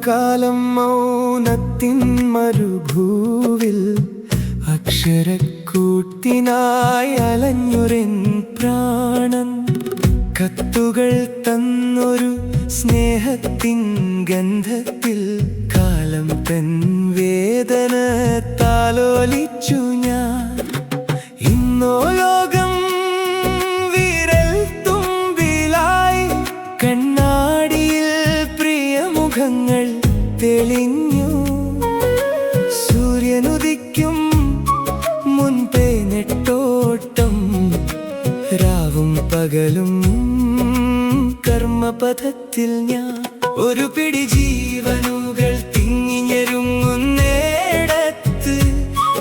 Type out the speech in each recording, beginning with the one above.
കാലം മൗനത്തിൻ മരുഭൂവിൽ അക്ഷരക്കൂട്ടിനായി അലഞ്ഞുരെൻ പ്രാണൻ. കത്തുകൾ തന്നൊരു സ്നേഹത്തിൻ ഗന്ധത്തിൽ കാലം തൻ വേദന താലോലിച്ചു ഞാൻ. ഇന്നോ ലോകം വിരൽ തുമ്പിലായി, കണ്ണാടിയിൽ പ്രിയമുഖങ്ങൾ തെളിഞ്ഞു. സൂര്യനുദിക്കും മുൻപേ നെട്ടോട്ടം, രാവും പകലും കർമ്മപഥത്തിൽ ഞാൻ. ഒരു പിടി ജീവനുകൾ തിങ്ങിഞ്ഞെരുങ്ങുന്നേടത്ത്,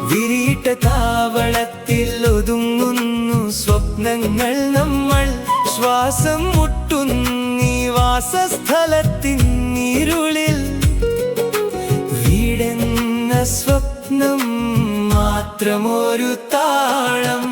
വിരിയിട്ട താവളത്തിൽ ഒതുങ്ങുന്നു സ്വപ്നങ്ങൾ നമ്മൾ. ശ്വാസം മുട്ടുന്നീ വാസസ്ഥലത്തിൻ ഇരുളിൽ, വീടെന്ന സ്വപ്നം മാത്രമൊരു താളം.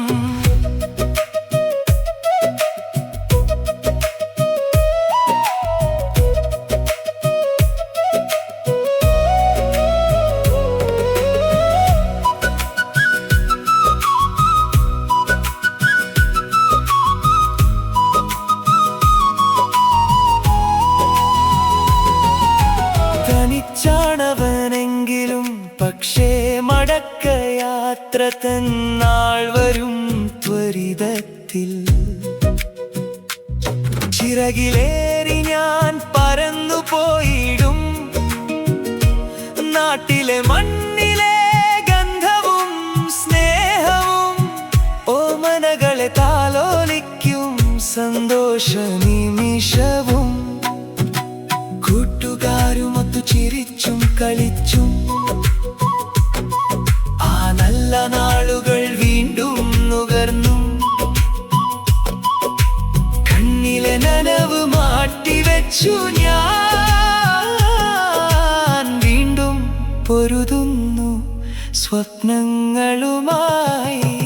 തനിച്ചാണവനെങ്കിലും പക്ഷേ മടക്കയാത്ര തന്നാൾ വരും ത്വരിതത്തിൽ. ചിറകിലേറി ഞാൻ പറന്നു പോയിടും, നാട്ടിലെ മണ്ണിലെ ഗന്ധവും സ്നേഹവും ഓമനകളെ താലോലിക്കും സന്തോഷ നിമിഷവും. കൂട്ടുകാരുമൊത്തു ചിരിച്ചും കളിച്ചും ആ നല്ല നാളുകൾ വീണ്ടും നുകർന്നു. കണ്ണിലെ നനവ് മാറ്റിവെച്ചു ഞാൻ, വീണ്ടും പൊരുതുന്നു സ്വപ്നങ്ങളുമായി.